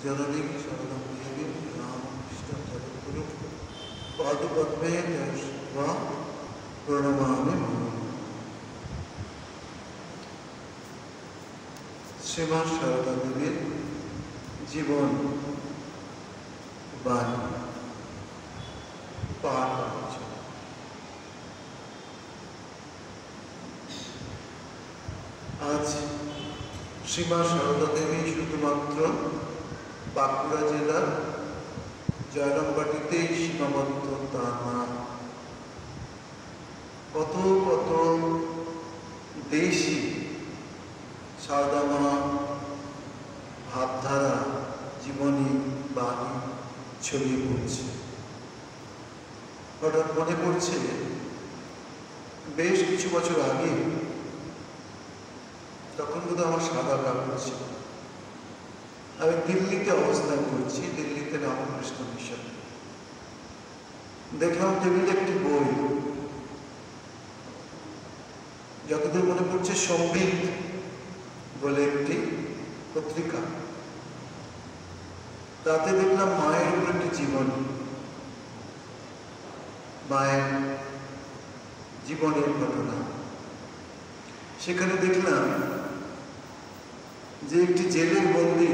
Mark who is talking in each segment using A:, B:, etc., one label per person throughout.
A: जननी शरणं देवी रामकृष्ण जगद्गुरु पादपद्मे दर्शयित्वा प्रणमामि श्रीमा शारदा देवीर जीवन बाणी पाठ आज श्रीमा शारदा देवी शुधुमात्र बांकुड़ा जिलार जयरामबाटीते सीमाबद्ध ता ना कत कत देशी शारदा मा भावधारा जीवनी बाणी छड़िए पड़ছে हठाৎ मने पड़ছে बेश किछु बछर आगे तखन बोध आमार सादा कापड़ छिलो आमि दिल्लीते अवस्थान करछि दिल्लीते रामकृष्ण मिशन देखलाम टेबिले एकटी बई যতদূর মনে পড়ছে সম্বিত বলে একটি পত্রিকা তাতে দেখলাম মায়ের উপর একটি জীবনী মায়ের জীবনের ঘটনা সেখানে দেখলাম যে একটি জেলের বন্দী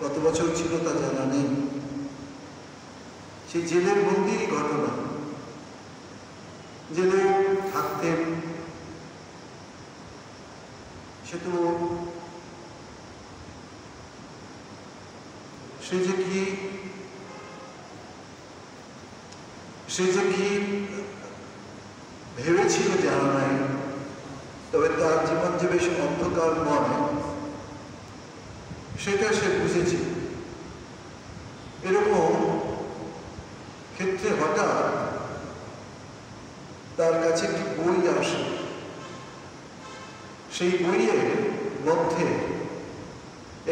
A: কত বছর ছিল তা জানা নেই সেই জেলের বন্দির ঘটনা জেলে থাকতেন সে তো সে যে কি ভেবেছিল জানা নাই তবে তার জীবন যে বেশ অন্ধকারময় সেটা সে বুঝেছে এরকম ক্ষেত্রে হঠাৎ তার কাছে একটি বই আসে সেই বইয়ের মধ্যে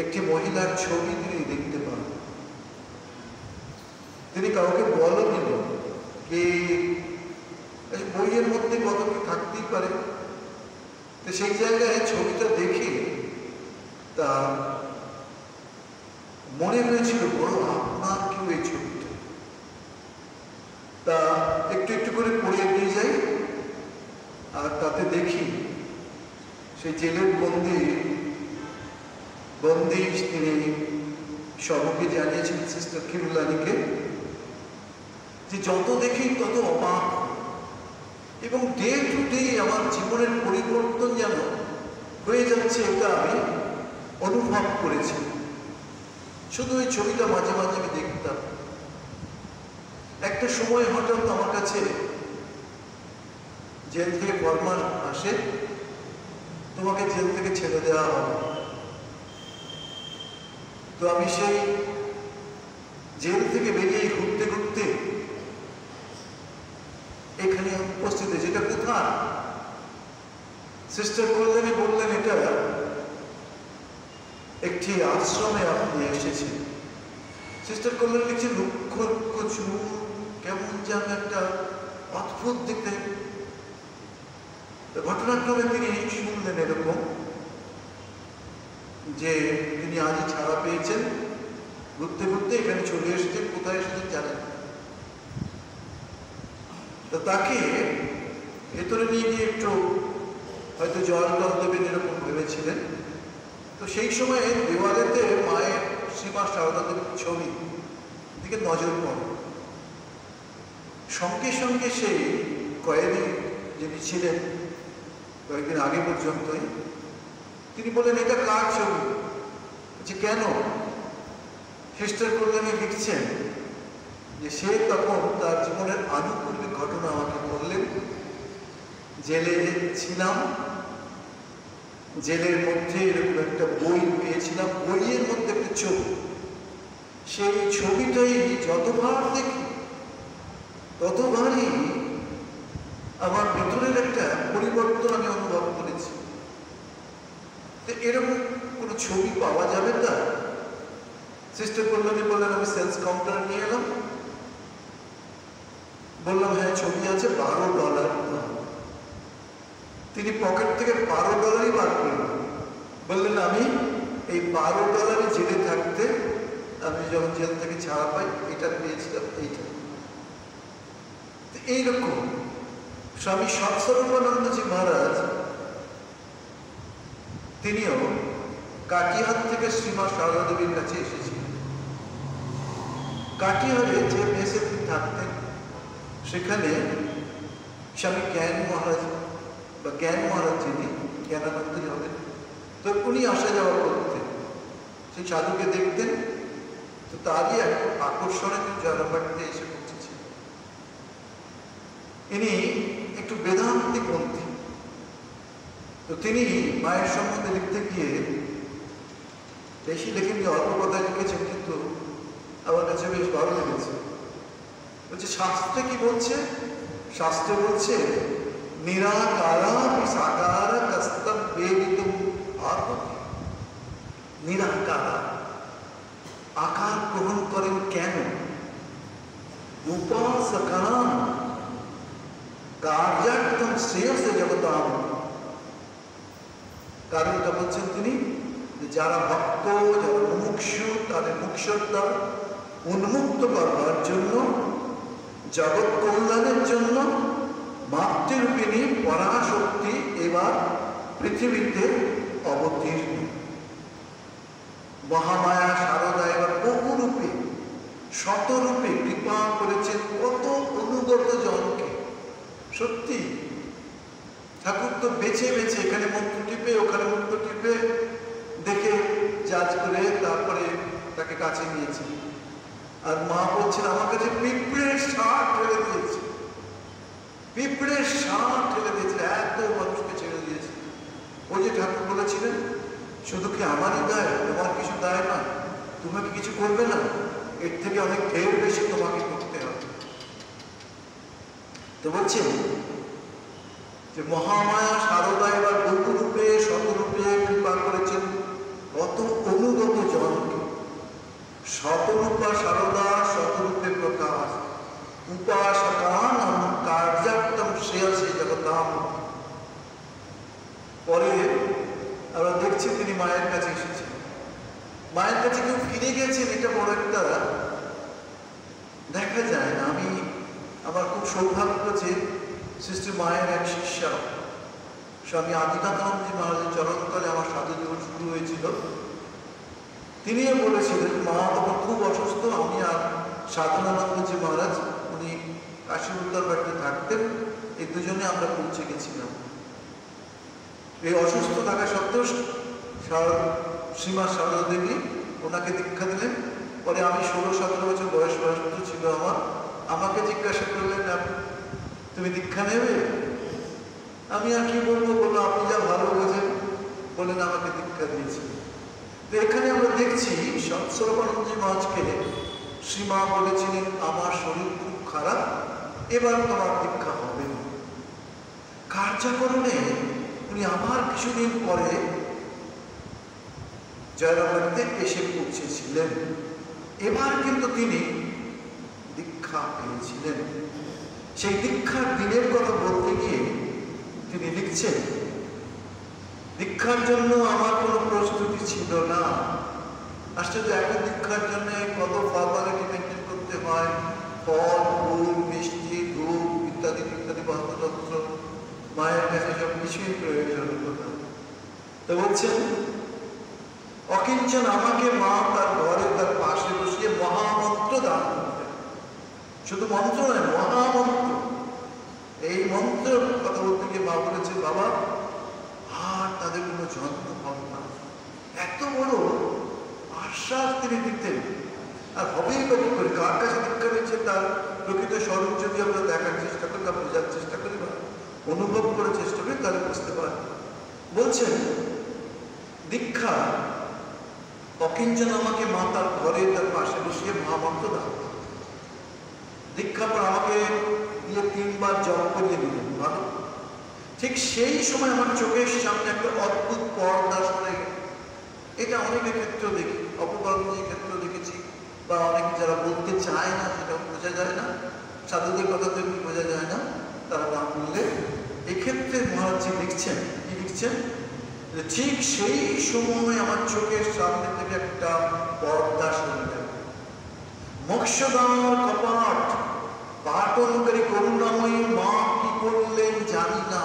A: একটি মহিলার ছবি তিনি দেখতে পান তিনি কাউকে বলেন যে বইয়ের মধ্যে কত কি থাকতেই পারে তো সেই জায়গায় ছবিটা দেখে তা মনে হয়েছিল বড় আপনার কেউ এই ছবিটা তা একটু একটু করে পড়ে নিয়ে যাই আর তাতে দেখি সেই জেলের বন্দি তিনি সবকে জানিয়েছেন সিস্টার কিরুলানিকে যে যত দেখি তত অবাক এবং ডে টু ডে আমার জীবনের পরিবর্তন যেন হয়ে যাচ্ছে এটা আমি অনুভব করেছি শুধু ওই ছবিটা মাঝে মাঝে আমি দেখতাম একটা সময় হঠাৎ আমার কাছে জেল থেকে ফরমান আসে তোমাকে জেল থেকে ছেড়ে দেওয়া হবে তো আমি সেই জেল থেকে বেরিয়ে ঘুরতে ঘুরতে এখানে উপস্থিত হয়েছে এটা কোথায় সিস্টার কল্যাণী বললেন এটা একটি আশ্রমে আপনি এসেছেন সিস্টার কল্যাণী লিখছে লক্ষ লক্ষ চুল কেমন যেন একটা অদ্ভুত দেখতে ঘটনাক্রমে তিনি শুনলেন এরকম যে তিনি আজই ছাড়া পেয়েছেন ঘুরতে ঘুরতে এখানে চলে এসেছেন কোথায় এসেছেন জানেন তো তাকে ভেতরে নিয়ে গিয়ে একটু হয়তো জল টল দেবেন এরকম ভেবেছিলেন তো সেই সময় দেওয়ালেতে মায়ের শ্রীমা শারদা দেবীর ছবি দিকে নজর পড়ে সঙ্গে সঙ্গে সেই কয়েদি যিনি ছিলেন কয়েকদিন আগে পর্যন্তই তিনি বললেন এটা কার ছবি যে কেন সিস্টার কল্যাণী লিখছেন যে সে তখন তার জীবনের আনুকূল্যিক ঘটনা আমাকে বললেন জেলে ছিলাম জেলের মধ্যে এরকম একটা বই পেয়েছিলাম বইয়ের মধ্যে একটা ছবি সেই ছবিটাই যতবার দেখি ততবারই আমার ভেতরের একটা পরিবর্তন আমি অনুভব করেছি তো এরকম কোনো ছবি পাওয়া যাবে তা সিস্টার কল্যাণী বললেন আমি সেলস কাউন্টার নিয়ে এলাম বললাম হ্যাঁ ছবি আছে $12 তিনি পকেট থেকে $12 বার করলেন বললেন আমি এই 12 ডলারে জেলে থাকতে আমি যখন জেল থেকে ছাড়া পাই এটা পেয়েছিলাম। এইটা এইরকম স্বামী সৎস্বরূপানন্দজি মহারাজ তিনিও কাটিহার থেকে শ্রীমা সারদা দেবীর কাছে এসেছিলেন। কাটিহারে যে মেসে তিনি থাকতেন সেখানে স্বামী জ্ঞান মহারাজ বা জ্ঞান মহারাজ যিনি জ্ঞানানন্দজি হবেন, তো উনি আসা যাওয়া করতেন, সেই সাধুকে দেখতেন। তো তারই এক আকর্ষণে তিনি জয়রামবাটিতে এসে পৌঁছেছেন। ইনি একটু বেদান্তিক পন্থী। তো তিনি মায়ের সম্বন্ধে লিখতে গিয়ে বেশি লেখেননি, অল্প কথা লিখেছেন, কিন্তু আমার কাছে বেশ ভালো লেগেছে। বলছে শাস্ত্রে কি বলছে? শাস্ত্রে বলছে নিরাকারা সাকার কস্তম বেদিতুম আত্মতি। নিরাকারা আকার গ্রহণ করেন কেন? উপাসকানাম কার্যার্থম শ্রেয়সে জগতাম। কারণটা বলছেন তিনি, যারা ভক্ত, যারা মুমুক্ষু, তাদের মুক্ষতা উন্মুক্ত করবার জন্য, জগৎ কল্যাণের জন্য মাতৃরূপিণী পরাশক্তি এবার পৃথিবীতে অবতীর্ণ। মহামায়া শারদা এবার বহুরূপে শতরূপে কৃপা করেছেন কত অনুগত জনকে। সত্যি ঠাকুর তো বেছে বেছে এখানে মন্ত্র টিপে ওখানে মন্ত্র টিপে দেখে জাজ করে তারপরে তাকে কাছে নিয়েছে। আর মা বলছেন আমার কাছে পিঁপড়ের সার ঠেলে দিয়েছে, পিঁপড়ের সার ঠেলে দিয়েছে, এত মানুষকে ছেড়ে দিয়েছে। ওই যে ঠাকুর বলেছিলেন শুধু কি আমারই দায়, তোমার কিছু দায় না, তোমাকে কিছু করবে না, এর থেকে অনেক ঢের বেশি তোমাকে করতে হবে। তো বলছেন যে মহামায়া শারদা এবার বহুরূপে শতরূপে কৃপা করেছেন কত অনুগত জনকে। শতরূপা শারদা শতরূপে প্রকাশ, উপাসকান কার্যার্থম শ্রেয়সে জগতাম। পরে আমরা দেখছি তিনি মায়ের কাছে এসেছেন। মায়ের কাছে কেউ ফিরে গেছেন, এটা বড় একটা দেখা যায় না। আমার খুব সৌভাগ্য যে সৃষ্টি মায়ের এক শিষ্যা স্বামী আদিনাথনন্দজি মহারাজের চরণতলে আমার সাধু জীবন শুরু হয়েছিল। তিনিও বলেছিলেন মা তখন খুব অসুস্থ, আমি আর সাধনানন্দজি মহারাজ উনি কাশী উত্তর বাড়িতে থাকতেন, এই দুজনে আমরা পৌঁছে গেছিলাম। এই অসুস্থ থাকা সত্ত্বেও শ্রীমা সারদা দেবী ওনাকে দীক্ষা দিলেন। পরে আমি 16-17 বছর বয়স ছিল আমার, আমাকে জিজ্ঞাসা করলেন তুমি দীক্ষা নেবে? আমি আর কি বলবো, বললো আপনি যা ভালো বোঝেন, বলেন আমাকে দীক্ষা দিয়েছে। তো এখানে আমরা দেখছি সৎস্বরূপানন্দজি মহারাজকে শ্রীমা বলেছিলেন আমার শরীর খুব খারাপ, এবার তোমার দীক্ষা হবে না। কার্যকরণে উনি আবার কিছুদিন পরে জয়রামবাটিতে এসে পৌঁছেছিলেন। এবার কিন্তু তিনি দীক্ষা পেয়েছিলেন। সেই দীক্ষার দিনের কথা বলতে গিয়ে তিনি লিখছেন, দীক্ষার জন্য আমার কোনো প্রস্তুতি ছিল না। আশ্চর্য, এখন দীক্ষার জন্য কত ফর্মালিটি মেনটেন করতে হয়, ফল, ফুল, মিষ্টি, ধূপ ইত্যাদি ইত্যাদি বাস্তুতন্ত্র, মায়ের কাছে সব কিছুই প্রয়োজন কথা। তো বলছেন অকিঞ্চন আমাকে মা তার ঘরে তার পাশে বসিয়ে মহামন্ত্র দান করতেন। শুধু মন্ত্র নয়, মহামন্ত্র। এই মন্ত্রের কথা বলতে গিয়ে মা বলেছে বাবা আর তাদের কোনো জন্ম হবে না, এত বড় আশ্বাস তিনি দিতেন। আর হবেই বা কি করে, কার কাছে দীক্ষা নিচ্ছে তার প্রকৃত স্বরূপ যদি আমরা দেখার চেষ্টা করি বা বোঝার চেষ্টা করি বা অনুভব করার চেষ্টা করি তাহলে বুঝতে পারি। বলছেন দীক্ষা অকিঞ্চন আমাকে মা তার ঘরে তার পাশে বসিয়ে মহামন্ত্র দান। দীক্ষা পর আমাকে দিয়ে 3 বার জপ করিয়ে দিলেন। ভালো, ঠিক সেই সময় আমার চোখের সামনে একটা অদ্ভুত পর্দা সরে গেল। এটা অনেকের ক্ষেত্রেও দেখি, অপকর্মীর ক্ষেত্রেও দেখেছি, বা অনেকে যারা বলতে চায় না সেটা বোঝা যায় না, সাধুদের কথা তো এমনি বোঝা যায় না, তারা না বললে। এক্ষেত্রে মহারাজজি লিখছেন, কি লিখছেন, ঠিক সেই সময় আমার চোখের সামনে থেকে একটা পর্দা সরে গেল। মোক্ষদার কপাট পাটনকারী করুণাময়ী মা কি করলেন জানি না,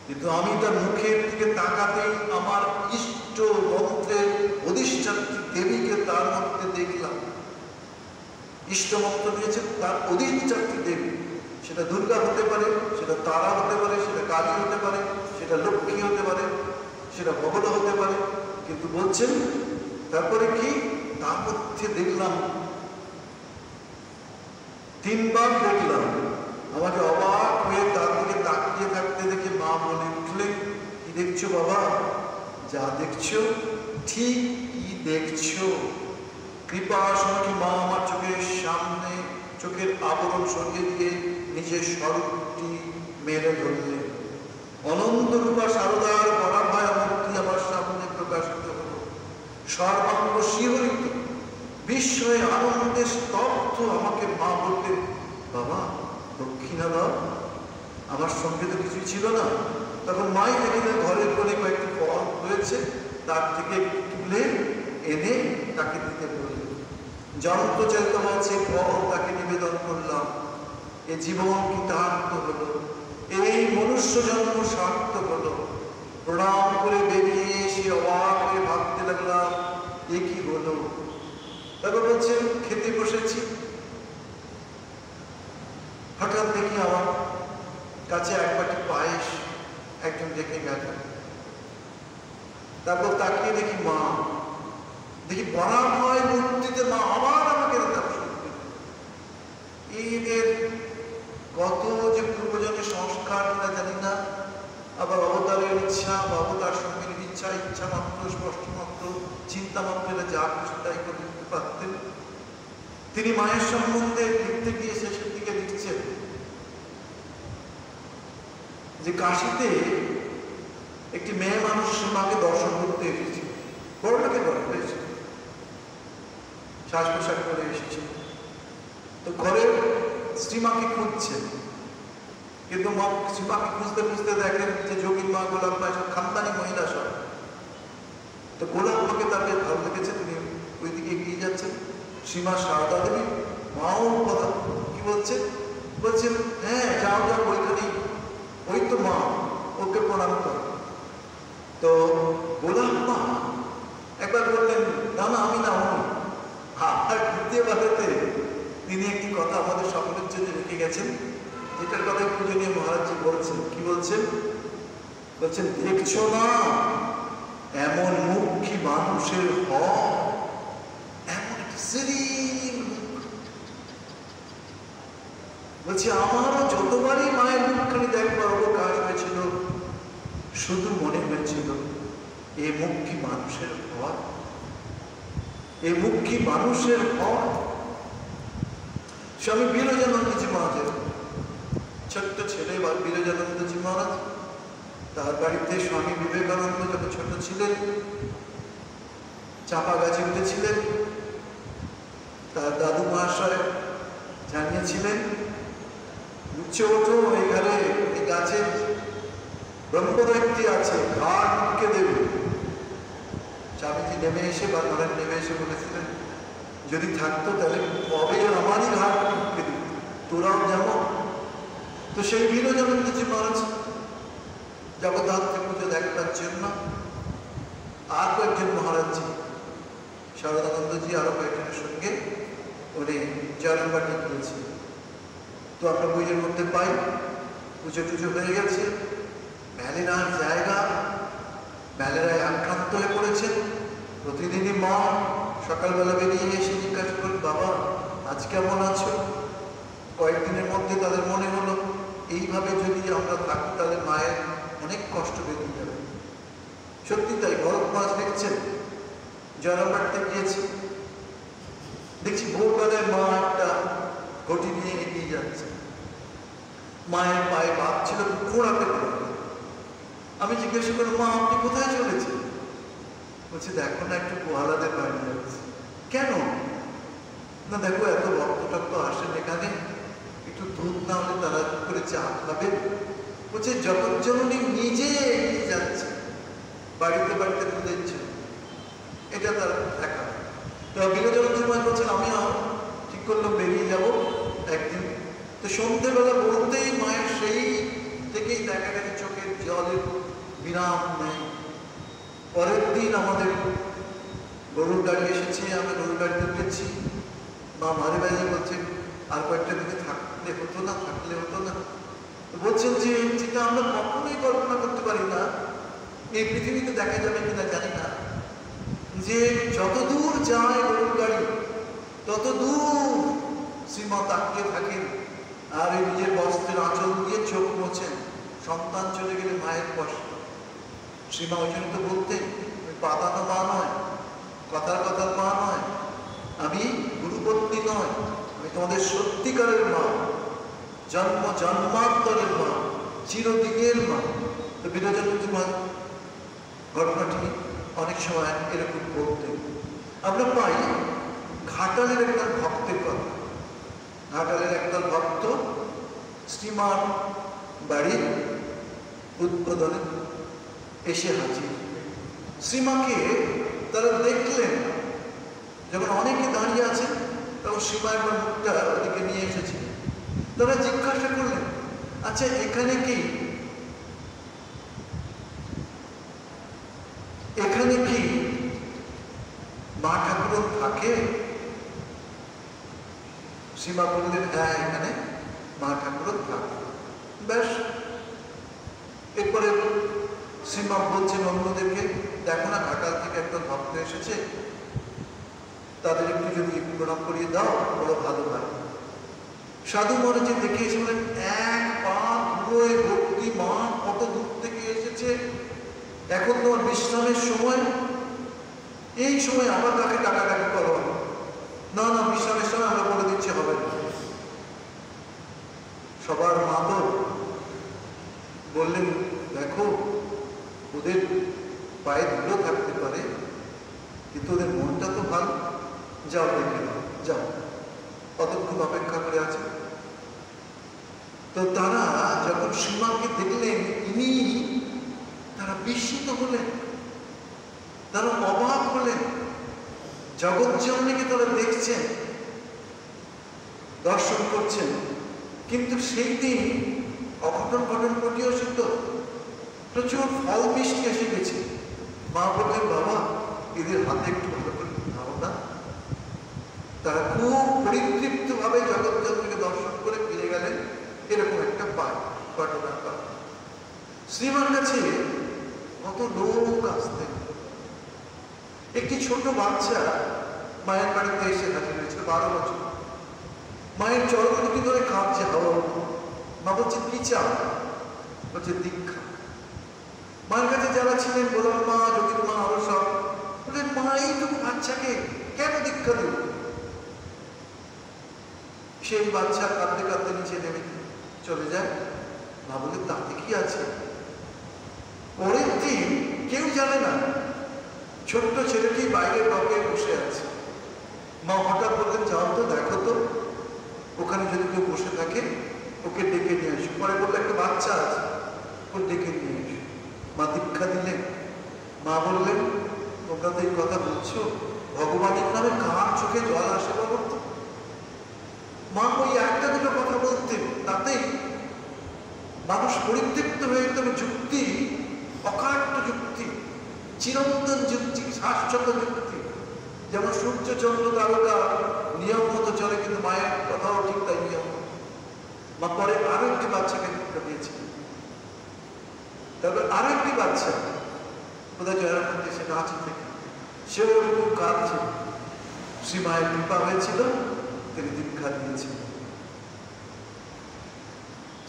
A: কিন্তু আমি তার মুখের দিকে তাকাতেই আমার ইষ্ট মন্ত্রের অধিষ্ঠাত্রী দেবীকে তার মধ্যে দেখলাম। ইষ্ট মন্ত্র দিয়েছে তার অধিষ্ঠাত্রী দেবী, সেটা দুর্গা হতে পারে, সেটা তারা হতে পারে, সেটা কালী হতে পারে, সেটা লক্ষ্মী হতে পারে, সেটা ভগবত হতে পারে, কিন্তু বলছেন তারপরে কি তার মধ্যে দেখলাম, তিনবার দেখলাম। আমাকে অবাক হয়ে তার দিকে তাকিয়ে থাকতে দেখে মা বলে উঠলেন, কি দেখছো বাবা? যা দেখছো ঠিক কি দেখছো? কৃপা সঙ্গে মা আমার চোখের সামনে চোখের আবরণ সরিয়ে দিয়ে নিজের স্বরূপটি মেলে ধরলেন। অনন্ত রূপা সারদার পরাভয়া মূর্তি আমার সামনে প্রকাশিত হল। সর্বাঙ্গ শিহরিত, বিস্ময়ে আনন্দে স্তব্ধ আমাকে মা বললেন, বাবা দক্ষিণা দাও। আমার সঙ্গে তো কিছুই ছিল না। তখন মাই দেখলেন ঘরের কোণে কয়েকটি ফল রয়েছে, তার থেকে তুলে এনে তাকে দিতে বললেন। যন্ত্রচালিত হচ্ছে ফল তাকে নিবেদন করলাম। এ জীবন কৃতার্থ হলো, এই মনুষ্য জন্ম সার্থক হলো। প্রণাম করে বেরিয়ে এসে অবাক হয়ে ভাবতে লাগলাম, এ কি হলো? তারপর বলছেন খেতে বসেছি, হঠাৎ দেখি আমার কাছে এক বাটি পায়েস একজন দেখে গেল। তারপর তাকিয়ে দেখি মা, দেখি বরাভয় মূর্তিতে মা আবার আমাকে এদের কত যে পূর্বজনের সংস্কার কিনা জানি না, আবার অবতারের ইচ্ছা বা অবতার সঙ্গের ইচ্ছা, ইচ্ছা মাত্র স্পষ্ট মাত্র চিন্তা মাত্র যা কিছু তাই করে দিতে পারতেন। তিনি মায়ের সম্বন্ধে লিখতে গিয়ে শেষের দিকে লিখছেন যে কাশীতে একটি মেয়ে মানুষ মাকে দর্শন করতে এসেছে, বড়টাকে ঘরে হয়েছে, শ্বাস প্রশ্বাস করে এসেছে। তো ঘরের শ্রীমাকে খুঁজছেন, কিন্তু মা শ্রীমাকে খুঁজতে খুঁজতে দেখেন যে যোগীর মা গোলাপ মা সব খানদানি মহিলা সব। তো গোলাপ মাকে তাকে ভালো লেগেছে, তিনি ওইদিকে এগিয়ে যাচ্ছেন। শ্রীমা সারদা দেবী মাও কথা কি বলছে, বলছেন হ্যাঁ যাও যাও ওইখানেই, ওই তো মা, ওকে প্রণাম করো। তো গোলাপ মা একবার বললেন না না আমি না উনি। আর দ্বিতীয় বারেতে তিনি একটি কথা আমাদের সকলের জন্য রেখে গেছেন, যেটার কথা পূজনীয় মহারাজজি বলছেন। কি বলছেন? বলছেন দেখছো না এমন মুখ কি মানুষের হয়, এমন একটা সেরিন মুখ। বলছে আমারও যতবারই মায়ের মুখখানি দেখবার অবকাশ হয়েছিল, শুধু মনে হয়েছিল এ মুখ কি মানুষের হয়, এ মুখ কি মানুষের হয়। স্বামী বিরজানন্দজি মহারাজের ছোট্ট ছেলে বা বিরজানন্দজি মহারাজ, তার বাড়িতে স্বামী বিবেকানন্দ যখন ছোট ছিলেন চাপা গাছে উঠেছিলেন। তার দাদু মহাশয় জানিয়েছিলেন উঠছে ওঠো, এখানে এই গাছে ব্রহ্মদৈত্যী আছে, ঘাট ঢুকে দেবে। স্বামীজি নেমে এসে বা ঘরের নেমে এসে বলেছিলেন যদি থাকতো তাহলে কবে আমারই ঘাট ঢুকে দিত, তোরাও যেমন। তো সেই বিরজানন্দজি মহারাজ জগদ্ধাত্রী পুজো দেখবার জন্য আর কয়েকজন মহারাজজি, শারদানন্দজি আরো কয়েকজনের সঙ্গে উনি জয়রামবাটি গিয়েছে। তো আমরা বইয়ের মধ্যে পাই পুজো টুজো হয়ে গেছে, ম্যালেরিয়ার জায়গা, ম্যালেরিয়ায় আক্রান্ত হয়ে পড়েছেন। প্রতিদিনই মা সকালবেলা বেরিয়ে এসে জিজ্ঞাসা করেন বাবা আজ কেমন আছো। কয়েকদিনের মধ্যে তাদের মনে হলো এইভাবে যদি আমরা থাকি তাহলে মায়ের অনেক কষ্ট বেঁধে যাবে। সত্যি তাই, ভরত মাস দেখছেন জয়রামবাটিতে গিয়েছে, দেখছি ভোরবেলায় মা একটা ঘটি নিয়ে এগিয়ে যাচ্ছে, মায়ের পায়ে বাপ ছিল ঘোড়াতে করে। আমি জিজ্ঞাসা করি মা আপনি কোথায় চলেছেন? বলছে দেখো না একটু পোহালাদের বাড়ি যাচ্ছে। কেন? না দেখো এত ভক্ত টক্ত আসেন এখানে, একটু দুধ না হলে তারা করে চা খাবে। বলছে জগৎজননী নিজে এগিয়ে যাচ্ছে, বাড়িতে বাড়িতে খুঁজে দিচ্ছে, এটা তার দেখা। তো বিনোদন সময় বলছেন আমিও ঠিক করলাম বেরিয়ে যাব একদিন। তো সন্ধ্যেবেলা বলতেই মায়ের সেই থেকেই দেখা গেছে চোখের জলের বিরাম নেই। পরের দিন আমাদের গরুর গাড়ি এসেছে, আমরা গরুর গাড়িতে উঠেছি। মা মাঝে মাঝে বলছেন আর কয়েকটা দিকে থাকলে হতো না, থাকলে হতো না। বলছেন যে যেটা আমরা কখনোই কল্পনা করতে পারি না, এই পৃথিবীতে দেখা যাবে কিনা জানি না, যে যত দূর যায় গরুর গাড়ি তত দূর শ্রীমা তাকিয়ে থাকেন আর এই নিজের বস্ত্রের আঁচল দিয়ে চোখ মোছেন। সন্তান চলে গেলে মায়ের কষ্ট। শ্রীমা ওই জন্য তো বলতেন পাতানো মা নয়, কথার কথার মা নয়, আমি গুরুপত্নী নয়, আমি তোমাদের সত্যিকারের মা, জন্ম জন্মান্তরের মা, চিরদিনের মা। তো বিরোধী মা ঘটনাটি অনেক সময় এরকম বলতেন। আমরা পাই ঘাটালের একটা ভক্তের কথা। ঘাটালের একটা ভক্ত শ্রীমার বাড়ির উদ্বোধনে এসে হাজির। শ্রীমাকে তারা দেখলেন, যখন অনেকে দাঁড়িয়ে আছেন তখন শ্রীমা একবার মুখটা ওদিকে নিয়ে এসেছে। তারা জিজ্ঞাসা করলেন, আচ্ছা এখানে কি মা ঠাকুর থাকে? শ্রীমা বললেন হ্যাঁ, এখানে মা ঠাকুর থাকে। ব্যাস। এরপরে শ্রীমা বলছেন অন্যদেরকে, দেখো না ঘাটাল থেকে একটা ভক্ত এসেছে, তাদের একটু যদি প্রণাম করিয়ে দাও বড় ভালো হয়। সাধু মহারাজ দেখে এসে বলেন, এক পা ধুলোয় ভক্তি মা কত দূর থেকে এসেছে, এখন তোমার বিশ্রামের সময়, এই সময় আবার তাকে ডাকাডাকি করো। না না, বিশ্রামের সময় আমরা বলে দিচ্ছি হবে না। সবার মা তো বললেন, দেখো ওদের পায়ে ধুলো থাকতে পারে কিন্তু ওদের মনটা তো ভালো, যাও দেখে নাও, যাও। কতক্ষণ অপেক্ষা করে আছে। তো তারা যখন শ্রীমাকে দেখলেন ইনি, তারা বিস্মিত হলেন, তারা অবাক হলেন। জগৎজননীকে তারা দেখছেন, দর্শন করছেন, কিন্তু সেই দিন অঘটন ঘটন ঘটিয়েছে, তো প্রচুর ফল মিষ্টি এসে গেছে। মা বললেন, বাবা এদের হাতে একটু ভালো করে নাও না। তারা খুব পরিতৃপ্ত ভাবে জগৎজননীকে দর্শন করে ফিরে গেলেন। এরকম একটা ঘটনার কথা। শ্রীমার কাছে কত লোক আসতেন। একটি ছোট বাচ্চা মায়ের বাড়িতে এসে হাজির হয়েছিল, 12 বছর। মায়ের চরণ দুটি ধরে কাঁদছে, হাওয়া। মা বলছে কি চাও? বলছে দীক্ষা। মায়ের কাছে যারা ছিলেন, বললাম মা, যোগীর মা, আরো সব বললেন, মা এইটুকু বাচ্চাকে কেন দীক্ষা দেব? সেই বাচ্চা কাঁদতে কাঁদতে নিচে নেমে চলে যায়। মা বলে, তাতে কি আছে? পরের দিন কেউ জানে না, ছোট্ট ছেলেটি বাইরের রকে বসে আছে। মা হঠাৎ বললেন, যাও তো দেখো তো, ওখানে যদি কেউ বসে থাকে ওকে ডেকে নিয়ে আসো। পরে বললে, একটা বাচ্চা আছে, ওকে ডেকে নিয়ে আসো। মা দীক্ষা দিলেন। মা বললেন, তোমরা তো এই কথা বলছো, ভগবানের নামে কার চোখে জল আসে বলো তো? মা ওই একটা দুটো কথা বলতেন, তাতেই মানুষ পরিতৃপ্ত হয়ে যেত। যুক্তি, অকাট্য যুক্তি, চিরন্তন যুক্তি, শাশ্বত যুক্তি। যেমন সূর্য চন্দ্র তারকা নিয়ম মতো চলে, কিন্তু মায়ের কথাও ঠিক তাই নিয়ম। মা পরে আরো একটি বাচ্চাকে দীক্ষা দিয়েছিলেন। তারপর আরো একটি বাচ্চা, কোথায় জয়রামন্দি, সেটা আছে থেকে, সেও খুব কাঁদছে। শ্রী মায়ের কৃপা হয়েছিল, তিনি দীক্ষা দিয়েছিলেন।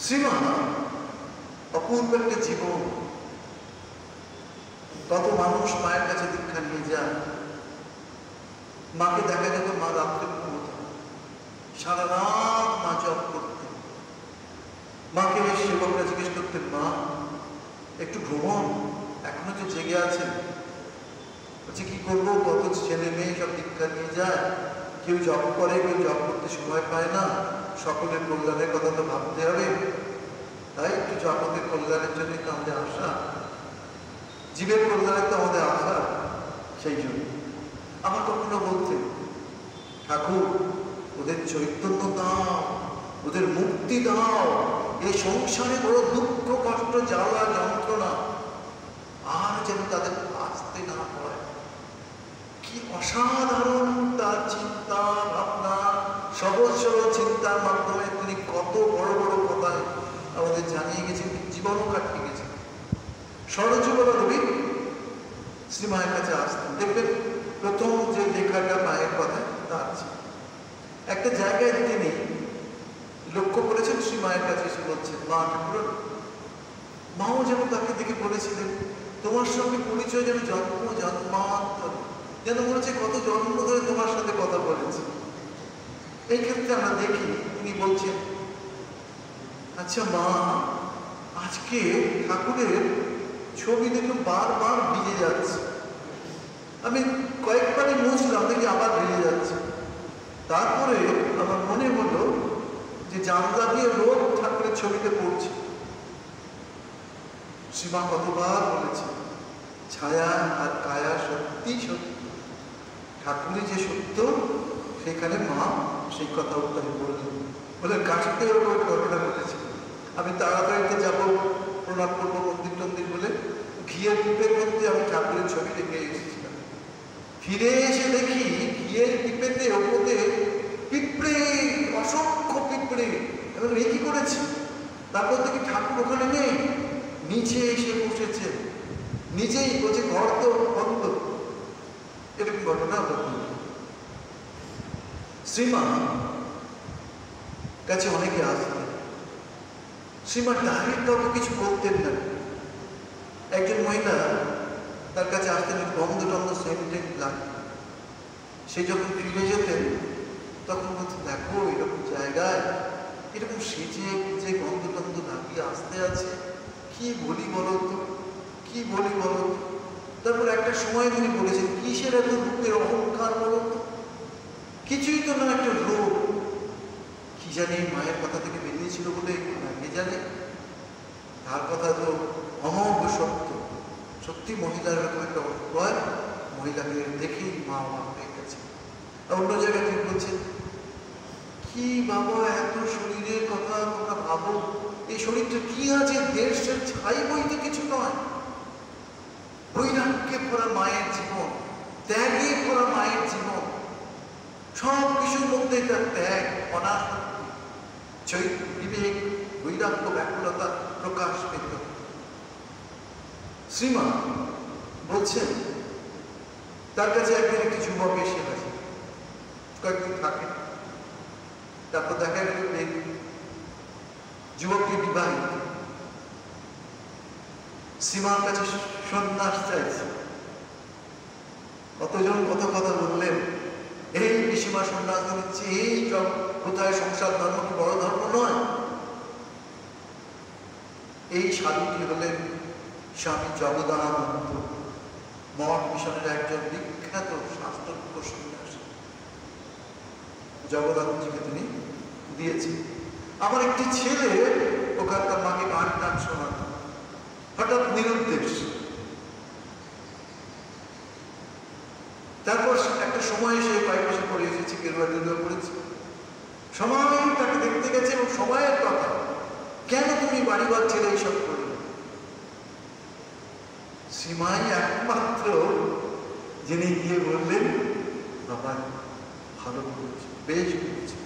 A: শ্রীমা অপূর্ব একটা জীবন। কত মানুষ মায়ের কাছে দীক্ষা নিয়ে যায়। মাকে দেখা যেত মা রাত্রে ঘুমোতেন, সারা রাত মা জপ করতেন। মাকে সেবকরা জিজ্ঞেস করতেন, মা একটু ঘুমন, এখনো তো জেগে আছেন। বলছে কি করবো, কত ছেলে মেয়ে সব দীক্ষা নিয়ে যায়, কেউ জপ করে, কেউ জপ করতে সময় পায় না, সকলের কল্যাণের কথা তো ভাবতে হবে, তাই একটু জগতের কল্যাণের জন্য কামড়ে আসা। জীবের কল্যাণে তো আমাদের আশা, সেই জন্য আমার কখনো বলতে, ঠাকুর ওদের চৈতন্য দাও, ওদের মুক্তি দাও, এই সংসারে বড় দুঃখ কষ্ট জ্বালা যন্ত্রণা আর যেন তাদের আসতে না হয়। কি অসাধারণ তার চিন্তা ভাবনা, সহজ সরল চিন্তার মাধ্যমে তিনি কত বড় বড় কথা আমাদের জানিয়ে গেছেন, জীবনও কাটিয়ে গেছেন। সরযুগলা রবি শ্রীমায়ের কাছে আসতেন। দেখবেন প্রথম যে লেখাটা মায়ের কথা তার একটা জায়গায় তিনি লক্ষ্য করেছেন, শ্রীমায়ের কাছে এসে বলছেন, মা ঠাকুর, মাও যেন তাকে দেখে বলেছিলেন, তোমার সঙ্গে পরিচয় যেন জন্ম জন্মান্তর, যেন মনে হচ্ছে কত জন্ম ধরে তোমার সাথে কথা বলেছে। এই ক্ষেত্রে আমরা দেখি তিনি বলছেন, আচ্ছা মা, আজকে ঠাকুরের ছবি দেখে বারবার ভিজে যাচ্ছে, আমি কয়েকবারই মুছলাম, দেখি আবার ভিজে যাচ্ছে। তারপরে আমার মনে হলো যে জানলা দিয়ে রোদ ঠাকুরের ছবিতে পড়ছে। শ্রীমা কতবার বলেছে, ছায়া আর কায়া সত্যি সত্যি, ঠাকুরের যে সত্য সেখানে মা সেই কথা উত্তরে বললেন। বলে কাশিতে ওর ঘটনা ঘটেছে, আমি তাড়াতাড়িতে যাবো, প্রণাম করবো মন্দির টন্দির বলে ঘিয়ের দ্বীপের মধ্যে আমি ঠাকুরের ছবি রেখে এসেছিলাম। ফিরে এসে দেখি ঘিয়ের দ্বীপেতে ওপরে পিঁপড়ে, অসংখ্য পিঁপড়ে। এবং এ কি করেছে, তারপর দেখি ঠাকুর ওখানে নেই, নিচে এসে বসেছে, নিজেই বলছে ঘর তো বন্ধ। এরকম ঘটনা ঘটল। শ্রীমা কাছে অনেকে আসতেন, শ্রীমা ডাইরেক্ট কাউকে কিছু বলতেন না। একজন মহিলা তার কাছে আসতেন, গন্ধ টন্ধ সেন্টেন্ট লাগে, সে যখন ফিরে যেতেন তখন বলতে, দেখো এরকম জায়গায় এরকম সেজে যে গন্ধ টন্ধ লাগিয়ে আসতে আছে, কি বলি বলো তো, কি বলি বলো তো। তারপর একটা সময় তিনি বলেছেন, কিসের এত রূপের অহংকার বলো তো, কিছুই তো না, একটা রূপ। কি জানি মায়ের কথা থেকে বেরিয়েছিল বলে কে জানে, তার কথা তো অমোঘ সত্য। সত্যি মহিলার এরকম একটা অভিপ্রায়, মহিলাকে দেখেই মা অবাক হয়ে গেছে। অন্য জায়গায় তিনি বলছেন, কি বাবা এত শরীরের কথা তোমরা ভাবো, এই শরীরটা কি আছে, দেশের ছাই বইতে কিছু নয়। বৈরাগ্যে ভরা মায়ের জীবন, ত্যাগে ভরা মায়ের জীবন, সব কিছুর মধ্যে তার ত্যাগ, অনাসক্তি, চৈত্র, বিবেক, বৈরাগ্য, ব্যাকুলতা প্রকাশ পেত। শ্রীমা বলছেন, তার কাছে একদিন একটি যুবক এসে গেছে, কয়েকদিন থাকে, তারপর দেখা গেল যুবকটি বিবাহিত, শ্রীমার কাছে সন্ন্যাস চাইছে। কতজন কত কথা বললেন, এই পিসিমা সন্ন্যাস দিচ্ছে, এই কোথায় সংসার ধর্ম কি বড় ধর্ম নয়। এই সাধুটি হলেন স্বামী জগদানন্দ, মঠ মিশনের একজন বিখ্যাত শাস্ত্রজ্ঞ সন্ন্যাসী। জগদানন্দজিকে তিনি দিয়েছেন। আমার একটি ছেলে ওখানকার মাকে গান টান শোনাত, হঠাৎ নিরুদ্দেশ। তারপর একটা সময় এসে পায়ে পাশে পড়ে এসেছি, গেরুয়া গেরুয়া পড়েছি, সময় তাকে দেখতে গেছে এবং সময়ের কথা, কেন তুমি বাড়িঘর ছেড়ে এইসব করলে। শ্রীমাই একমাত্র যিনি গিয়ে বললেন, বাবা ভালো করেছে, বেশ করেছে,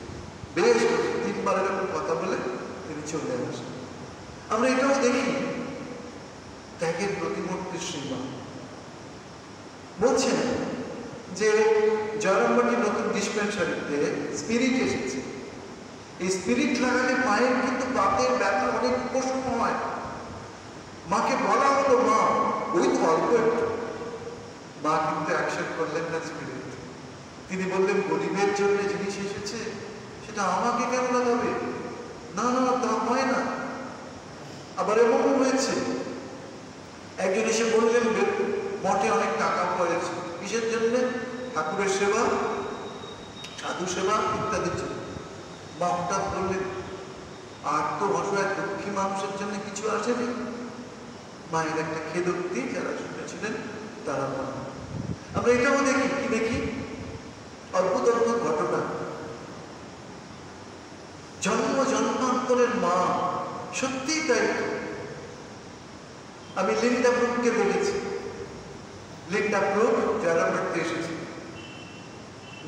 A: বেশ করেছে। 3 বার এরকম কথা বলে তিনি চলে আসেন। আমরা এটাও দেখি, ত্যাগের প্রতিমূর্তি শ্রীমা। বলছেন যে জয়রামবাটির নতুন ডিসপেন্সারিতে স্পিরিট এসেছে, এই স্পিরিট লাগালে মায়ের কিন্তু বাতের ব্যথা অনেক উপশম হয়। মাকে বলা হলো, মা ওই তো অল্প একটু, মা কিন্তু অ্যাকসেপ্ট করলেন না স্পিরিট। তিনি বললেন, গরিবের জন্য জিনিস এসেছে, সেটা আমাকে কেন লাগাবে, না না তা হয় না। আবার এমনও হয়েছে, একজন এসে বললেন, মঠে অনেক টাকা পড়েছে, কিসের জন্য, ঠাকুরের সেবা, সাধু সেবা ইত্যাদির জন্য। মা হঠাৎ বললেন, আর তো অসহায় দুঃখী মানুষের জন্য কিছু আসেনি। মায়ের একটা খেদোক্তি যারা শুনে তারা নয়। আমরা এটাও দেখি, কি দেখি? অদ্ভুত অদ্ভুত ঘটনা। জন্মান্তরের মা, সত্যিই তাই। আমি লিন্ডা ব্রুককে দেখেছি। লিন্ডা ব্রুক জয়রামবাটিতে এসেছে।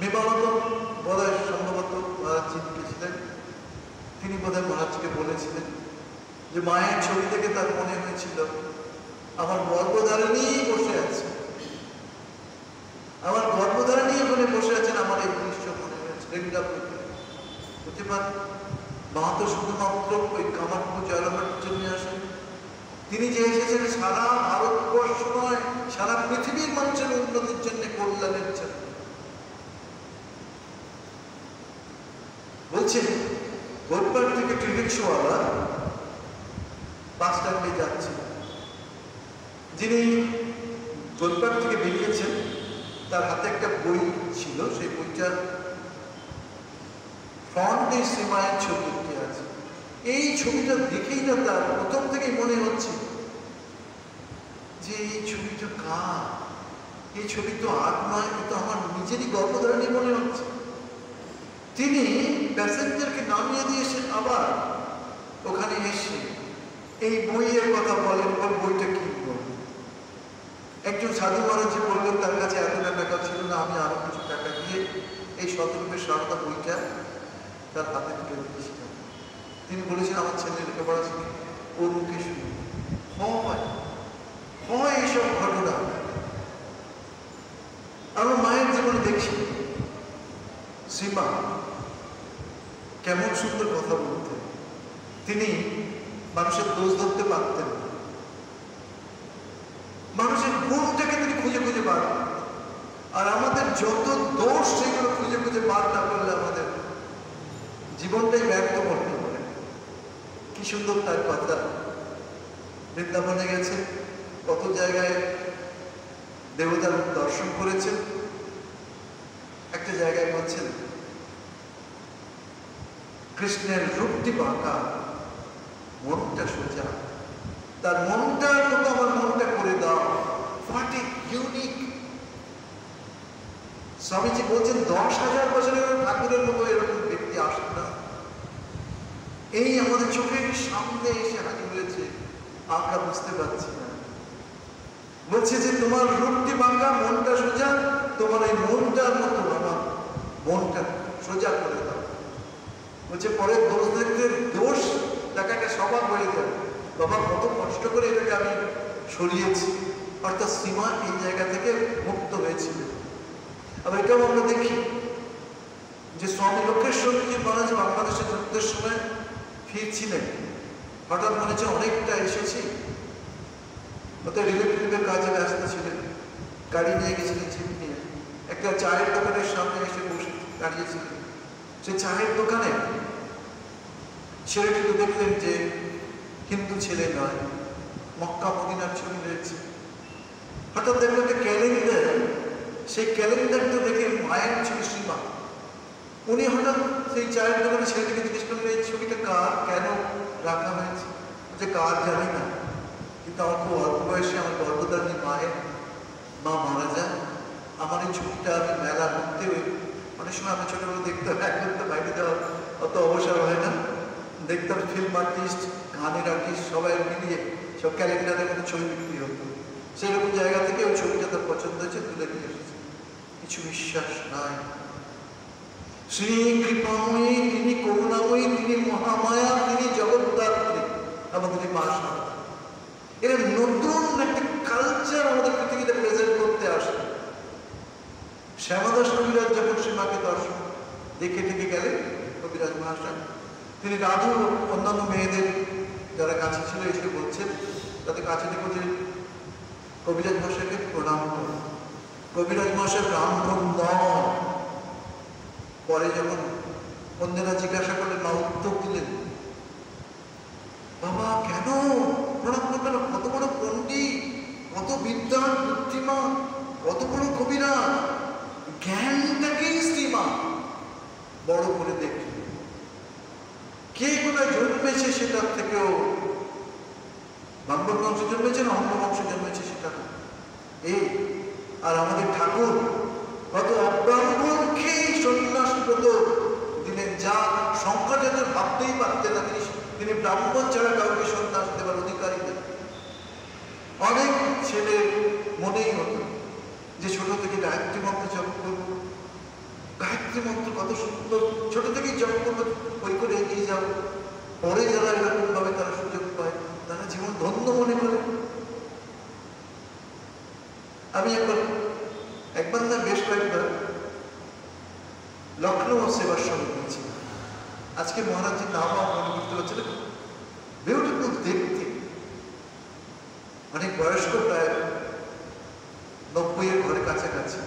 A: মেমানত বোধহয় সম্ভবত মহারাজজি লিখেছিলেন, তিনি বোধহয় মহারাজকে বলেছিলেন যে মায়ের ছবি থেকে তার মনে হয়েছিল আমার গর্ভধারিণী বসে আছে, আমার গর্ভধারিণী ওখানে বসে আছেন, আমার এই দৃশ্য মনে হয়েছে। লিন্ডা ব্রুক হতে পারে মা তো শুধুমাত্র ওই কামারপুকুর জয়রামবাটির জন্য আসেন। তিনি যে এসেছেন সারা ভারতবর্ষ নয়, সারা পৃথিবীর মানুষের উন্নতির জন্য, কল্যাণের জন্য। বলছেন গোলপাড় থেকে রিক্সাওয়ালা বাস স্ট্যান্ডে যাচ্ছে। যিনি গোলপাড় থেকে বেরিয়েছেন তার হাতে একটা বই ছিল, সেই বইটার ফ্রন্টে শ্রীমায়ের ছবি আছে। এই ছবিটা দেখেই না তার প্রথম থেকেই মনে হচ্ছে যে এই ছবিটা কার? এই ছবি তো আর নয়, কিন্তু আমার নিজেরই গর্ভধারণী মনে হচ্ছে। তিনি প্যাসেঞ্জারকে নামিয়ে দিয়েছেন, আবার ওখানে এসে এই বইয়ের কথা বলেন, ওর বইটা কিনব। একজন সাধু মহারাজজি বললেন তার কাছে এতটা টাকা ছিল না, আমি আরো কিছু টাকা দিয়ে এই শতরূপের সারদা বইটা তার হাতে তুলে দিয়েছিলাম। তিনি বলেছেন আমার ছেলে লেখাপড়া ছিল, ওর মুখে শুনি হয় এইসব ঘটনা আমরা মায়ের জীবনে দেখছি। শ্রীমা কেমন সুন্দর কথা বলতেন, তিনি মানুষের দোষ ধরতে পারতেন, মানুষের গুণটাকে তিনি খুঁজে খুঁজে বার করতেন। আর আমাদের যত দোষ সেগুলো খুঁজে খুঁজে বার না করলে আমাদের জীবনটাই ব্যর্থ করতে পারে। কি সুন্দর তার কথা। বৃন্দাবনে গেছে, কত জায়গায় দেবতার দর্শন করেছেন। একটা জায়গায় বলছেন কৃষ্ণের রূপটি বাঁকা, মনটা সোজা, তার মনটার মতো আমার মনটা করে দাও। What a unique! স্বামীজি বলছেন 10,000 বছরের ঠাকুরের মতো এরকম ব্যক্তি আসে না। এই আমাদের চোখের সামনে এসে হাজির হয়েছে, আমরা বুঝতে পারছি না। বলছে যে তোমার রূপটি বাঁকা, মনটা সোজা, তোমার এই মনটার মতো আমার মনটা সোজা করে দাও। বলছে পরে দোষ দেখতে দোষ দেখাটা স্বভাব হয়ে যায়। বাবা কত কষ্ট করে এটাকে আমি সরিয়েছি। অর্থাৎ সীমা এই জায়গা থেকে মুক্ত হয়েছিল। আবার এটাও আমরা দেখি যে স্বামী লক্ষ্মীশ্বরজি মহারাজ বাংলাদেশে যুদ্ধের সময় ফিরছিলেন, হঠাৎ মনে হচ্ছে অনেকটা এসেছি, ওদের রিলেটিভের কাজে ব্যস্ত ছিলেন, গাড়ি নিয়ে গেছিলেন জিপ নিয়ে, একটা চায়ের দোকানের সামনে এসে বসে দাঁড়িয়েছিলেন। সেই চায়ের দোকানে ছেলেটিকে দেখলেন যে হিন্দু ছেলে নয়, মক্কা মদিনার ছবি রয়েছে। হঠাৎ দেখলেন একটা ক্যালেন্ডার, সেই ক্যালেন্ডারটা দেখে মায়ের ছবি শ্রীমা। উনি হঠাৎ সেই চায়ের দোকানে ছেলেটিকে জিজ্ঞেস করলেন এই ছবিটা কার, কেন রাখা হয়েছে? যে কার জানি না, কিন্তু আমার খুব অল্প বয়সে আমার গর্ভধারিণী মায়ের মা মারা যায়। আমার এই ছবিটা আমি মেলা ঘুরতে অনেক সময় আমি ছোটবেলা দেখতাম, এখন তো বাইরে যাওয়ার অত অবসর হয় না, দেখতাম ফিল্ম আর্টিস্ট, গানের আর্টিস্ট সবাই মিলিয়ে সব ক্যালেন্ডারের মধ্যে ছবি বিক্রি হতো। সেরকম জায়গা থেকে ওই ছবিটা তার পছন্দ হয়েছে, তুলে নিয়ে এসেছে। কিছু বিশ্বাস নাই। শ্রী কৃপাময়ী, তিনি করুণাময়ী, তিনি মহামায়া, তিনি জগদ্ধাত্রী, আমাদের মা সারদা। এর নতুন একটা কালচার আমাদের পৃথিবীতে প্রেজেন্ট করতে আসে। শ্যামাদাস কবিরাজ যখন শ্রীমাকে দর্শন দেখে ঠেকে গেলেন, কবিরাজ মহাশয় তিনি রাধু অন্যান্য মেয়েদের যারা কাছে ছিল এসে বলছেন, তাদের কাছে দেখো যে কবিরাজ মহাশয়কে প্রণাম করো। কবিরাজ মহাশয় ব্রাহ্মণ নয়। পরে যখন অন্যেরা জিজ্ঞাসা করলেন, মা উত্তর দিলেন, বাবা কেন প্রণাম করবেন? কত বড় পণ্ডিত, কত বিদ্যান, বুদ্ধিমান, কত বড় কবিরাজ, জ্ঞানটাকেই শ্রীমা বড় করে দেখলেন। কে কোথায় জন্মেছে সেটার থেকেও ব্রাহ্মণ বংশ জন্মেছে না অন্য বংশ জন্মেছে সেটা এই আর আমাদের ঠাকুর কত অব্রাহ্মণ খেয়ে সন্ন্যাস ব্রত দিলেন, যা সংখ্যা যাতে ভাবতেই পারতেন না। তিনি ব্রাহ্মণ ছাড়া কাউকে সন্ন্যাস দেবার অধিকারী দেন। অনেক ছেলের মনেই হতো যে ছোট থেকে গায়ত্রী মন্ত্র জপ করবো, গায়ত্রী মন্ত্র কত সুন্দর, ছোট থেকেই জপ করবো, ওই করে এগিয়ে যাও। পরে যারা এরকম ভাবে তারা সুযোগ পায়, তারা জীবন ধন্য মনে করে। আমি একবার না বেশ কয়েকবার লখনৌ সেবার সঙ্গে গিয়েছি। আজকে মহারাজজির নাম মনে করতে পারছি না, বিউটিফুল দেখতে, অনেক বয়স্ক, প্রায় 90-এর ঘরে কাছাকাছি।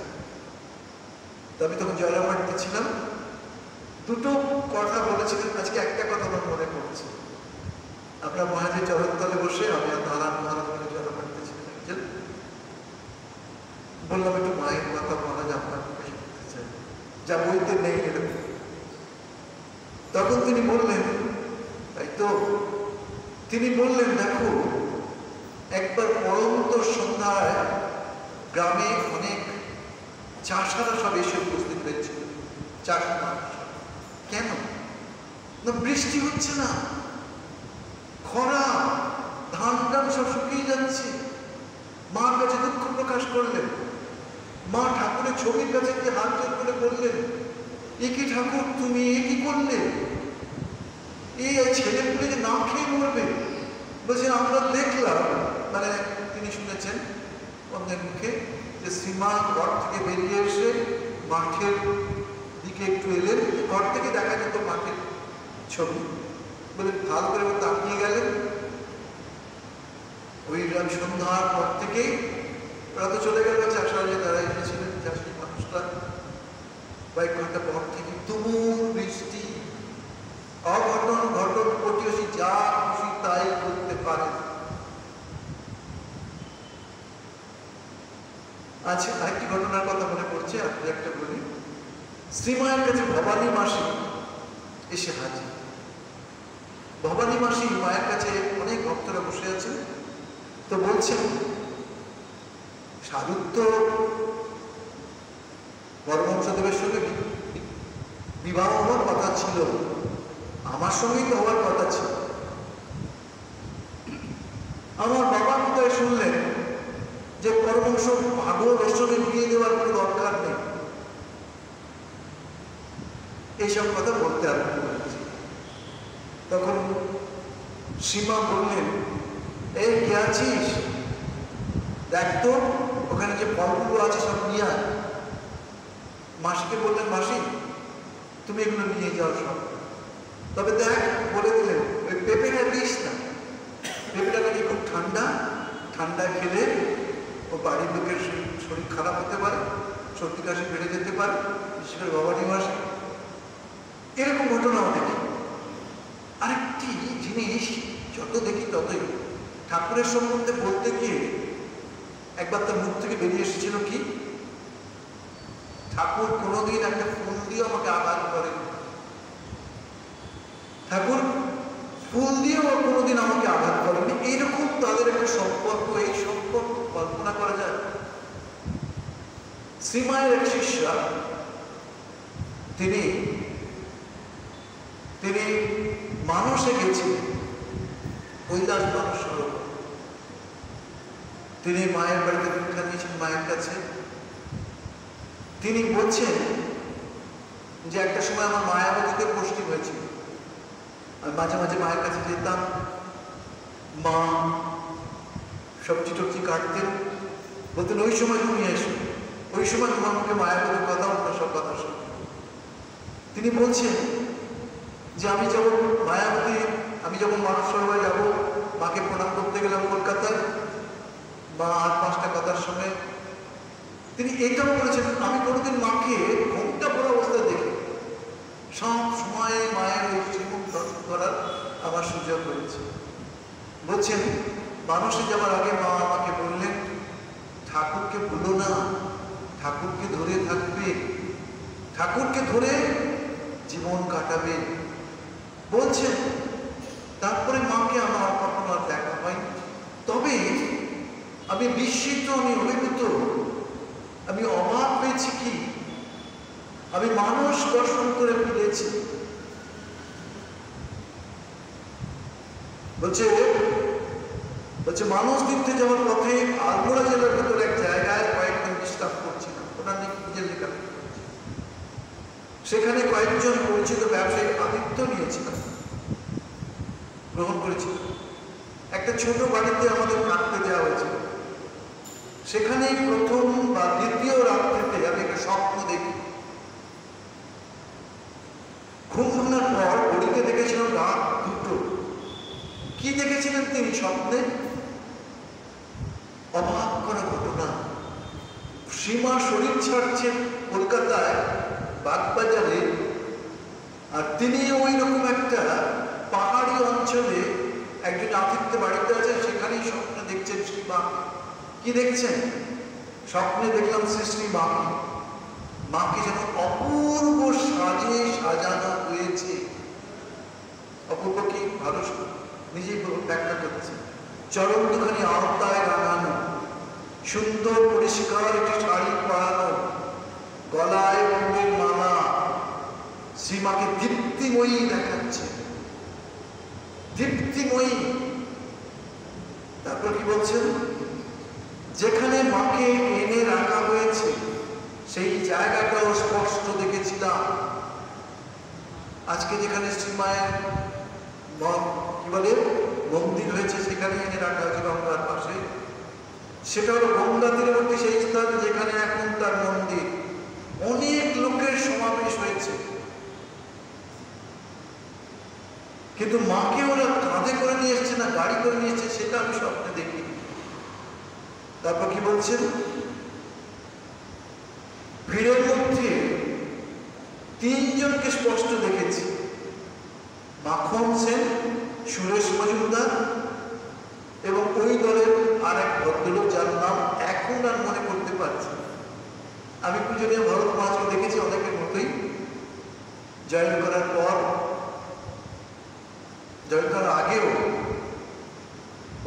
A: তো আমি তখন জয়রামবাটিতে ছিলাম। দুটো কথা বলেছিলেন, আজকে একটা কথা আমার মনে পড়ছে। আপনার মহারাজের চরণতলে বসে আমি আর নারায়ণ মহারাজ বলে জয়রামবাটিতে ছিলেন একজন, বললাম একটু মায়ের কথা মহারাজ আপনার মুখে শুনতে চাই, যা বইতে নেই এরকম। তখন তিনি বললেন, তাই তো, তিনি বললেন, দেখো একবার পরন্ত সন্ধ্যায় গ্রামে অনেক চাষারা সব এসে উপস্থিত হয়েছিল। চাষ মানুষ কেন না, বৃষ্টি হচ্ছে না, খরা, ধান টান সব শুকিয়ে যাচ্ছে। মার কাছে দুঃখ প্রকাশ করলেন। মা ঠাকুরের ছবির কাছে গিয়ে হাত জোর করে বললেন, এ কি ঠাকুর, তুমি এ কি করলে? এই ছেলেপুলে যে না খেয়ে মরবে। বলছেন আমরা দেখলাম, মানে তিনি শুনেছেন অন্যের মুখে, যে শ্রীমা ঘর থেকে বেরিয়ে এসে মাঠের দিকে একটু এলেন, ঘর থেকে দেখা যেত মাঠের ছবি, বলে ভালো করে তাকিয়ে গেলেন। ওই সন্ধ্যার পর থেকেই ওরা তো চলে গেল, চাষারা যারা এসেছিলেন, চাষি মানুষরা, কয়েক ঘন্টা পর থেকে তুমুল বৃষ্টি, অঘটন ঘটন প্রতিবেশী যা খুশি তাই করতে পারে। আচ্ছা, আরেকটি ঘটনার কথা মনে পড়ছে, আপনি একটা বলি। শ্রীমায়ের কাছে ভবানী মাসি এসে হাজির। ভবানী মাসি মায়ের কাছে অনেক ভক্তরা বসে আছেন, তো বলছেন, সাধুর তো পরমহংসদেবের সঙ্গে বিবাহ হওয়ার কথা ছিল, আমার সঙ্গেই তো হওয়ার কথা ছিল। আমার বাবা কোথায় শুনলেন যে পরমহংস পাগল ওর সঙ্গে বিয়ে দেওয়ার কোনো দরকার নেই। এইসব কথা বলতে আরম্ভ করেছি। তখন সীমা বললেন, এই কে আছিস, দেখ তো ওখানে যে ফলগুলো আছে সব নিয়ে আয়। মাসিকে বললেন, মাসি তুমি এগুলো নিয়ে যাও সব, তবে দেখ, বলে দিলেন ওই পেঁপেটা দিস না, পেঁপেটা নাকি খুব ঠান্ডা, ঠান্ডা খেলে ও বাড়ির লোকের শরীর খারাপ হতে পারে, সর্দি কাশি বেড়ে যেতে পারে, বিশেষ করে ভবানী মাসে। এরকম ঘটনাও দেখি। আরেকটি জিনিস যত দেখি ততই, ঠাকুরের সম্বন্ধে বলতে গিয়ে একবার তার মুখ থেকে বেরিয়ে এসেছিল কি, ঠাকুর কোনোদিন একটা ফুল দিয়ে আমাকে আঘাত করেন, ঠাকুর ফুল দিয়েও কোনোদিন আমাকে আঘাত করেনি। এইরকম তাদের একটা সম্পর্ক, এই সম্পর্ক কল্পনা করা যায়। শ্রীমায়ের এক শিষ্যা, তিনি মানসে গেছিলেন, কৈলাস মানস সরোবর। তিনি মায়ের বাড়িতে দীক্ষা নিয়েছেন, মায়ের কাছে। তিনি বলছেন যে একটা সময় আমার মায়াবতীতে পোস্টিং হয়েছিল, আমি মাঝে মাঝে মায়ের কাছে যেতাম, মা সবজি টবজি কাটতেন, বলতেন ওই সময় তুমি এসো, ওই সময় তোমার মুখে মায়াবতীর কথা, অন্য সব কথা শুনো। তিনি বলছেন যে আমি যখন মায়াবতী, আমি যখন মানস সরোবরে যাবো, মাকে প্রণাম করতে গেলাম কলকাতায়, মা আর 5টা কথার সময়, তিনি এইটাও বলেছেন, আমি কোনোদিন মাকে ঘোমটা পড়া অবস্থায় দেখি, সব সময় মায়ের ওই শ্রীমুখ দর্শন করার আমার সুযোগ হয়েছে। বলছেন মানুষে যাওয়ার আগে মা আমাকে বললেন, ঠাকুরকে ভুলো না, ঠাকুরকে ধরে থাকবে, ঠাকুরকে ধরে জীবন কাটাবে। বলছেন তারপরে মাকে আমার কখনো আর দেখা হয়নি, তবে আমি বিস্মিত, আমি অভিভূত আমি মানুষ দর্শন করে ফিরেছি। বলছে মানুষ দিতে যাওয়ার পথে আলমোড়া জেলার ভেতরে এক জায়গায় কয়েকদিন বিশ্রাম করছিলাম, ওনার নিজের লেখা সেখানে কয়েকজন পরিচিত ব্যবসায়ী আতিথ্য নিয়েছিলাম, গ্রহণ করেছিল। একটা ছোট বাড়িতে আমাদের থাকতে দেওয়া হয়েছিল। সেখানে প্রথম বা দ্বিতীয় রাত্রিতে আমি একটা স্বপ্ন দেখি। ঘুম ভাঙার পর ঘড়িতে দেখেছিলাম রাত 2টো। কি দেখেছিলেন তিনি স্বপ্নে? অবাক করা ঘটনা। সীমা শরীর ছাড়ছে কলকাতায় বাগবাজারে, আর তিনি ওই রকম একটা পাহাড়ি অঞ্চলে একজন আতিথ্য বাড়িতে আছে, সেখানেই স্বপ্ন দেখছেন শ্রীমা। কি দেখছেন? স্বপ্নে দেখলাম শ্রী মাকে যেন অপূর্ব সাজে সাজানো হয়েছে। অপূর্ব কি ভালো, নিজেই ব্যাখ্যা করছে। চরণ দুখানি আওতায় রাঙানো, সুন্দর পরিষ্কার একটি শাড়ি পরানো, গলায় ফুলের মালা, শ্রীমাকে দীপ্তিময়ী দেখাচ্ছে, দীপ্তিময়ী। তারপর কি বলছেন? যেখানে মাকে এনে রাখা হয়েছে সেই জায়গাটাও স্পষ্ট দেখেছিলাম। আজকে যেখানে শ্রীমায়ের কি বলে মন্দির হয়েছে, সেখানে এনে রাখা হয়েছে গঙ্গার পাশে। সেটা হলো গঙ্গা তীরবর্তী সেই স্থান যেখানে এখন তার মন্দির। অনেক লোকের সমাবেশ হয়েছে, কিন্তু মাকে ওরা কাঁধে করে নিয়ে এসছে না গাড়ি করে নিয়ে এসছে, সেটা আমি স্বপ্নে দেখি। তারপর কি বলছেন? ভিড়ের মধ্যে 3 জনকে স্পষ্ট দেখেছি, মাখন সেন, সুরেশ মজুমদার এবং ওই দলের আর এক ভদ্রলোক যার নাম এখন আর মনে করতে পারছি। আমি পূজনীয় ভরত মহাজকে দেখেছি অনেকের মতোই। জয়েন করার পর, জয়েন করার আগেও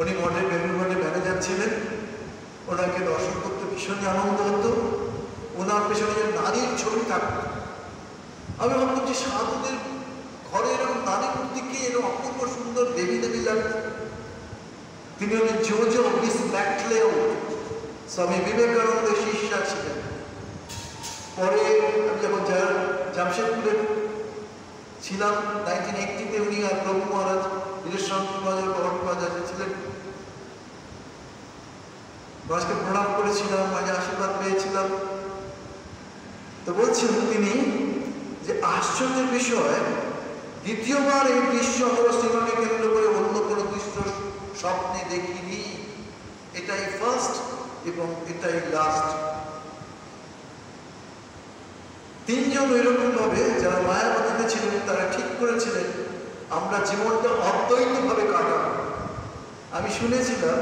A: উনি মঠের বেলুর মঠে ম্যানেজার ছিলেন। ওনাকে দর্শন করতে ভীষণই আনন্দ হতো। ওনার পেছনে যে নারীর ছবি থাকতো, আমি ভাবতাম যে সাধুদের ঘরে এরকম নারীর মূর্তিকে এরকম অপূর্ব সুন্দর দেবী দেবী লাগতো। তিনি হলেন জোজো মিস ব্যাকলেও, স্বামী বিবেকানন্দের শিষ্যা ছিলেন। পরে আমি যখন জামশেদপুরে ছিলাম 1980-তে, উনি আর প্রভু মহারাজ ছিলেন। মহারাজকে প্রণাম করেছিলাম, মাঝে আশীর্বাদ পেয়েছিলাম। তো বলছেন তিনি যে আশ্চর্যের বিষয়, দ্বিতীয়বার এই দৃশ্য অথবা শ্রীমাকে কেন্দ্র করে অন্য কোনো দৃশ্য স্বপ্নে দেখিনি। এটাই ফার্স্ট এবং এটাই লাস্ট। 3 জন এরকম ভাবে যারা মায়াবতীতে ছিলেন, তারা ঠিক করেছিলেন আমরা জীবনটা অদ্বৈত ভাবে কাটাবো। আমি শুনেছিলাম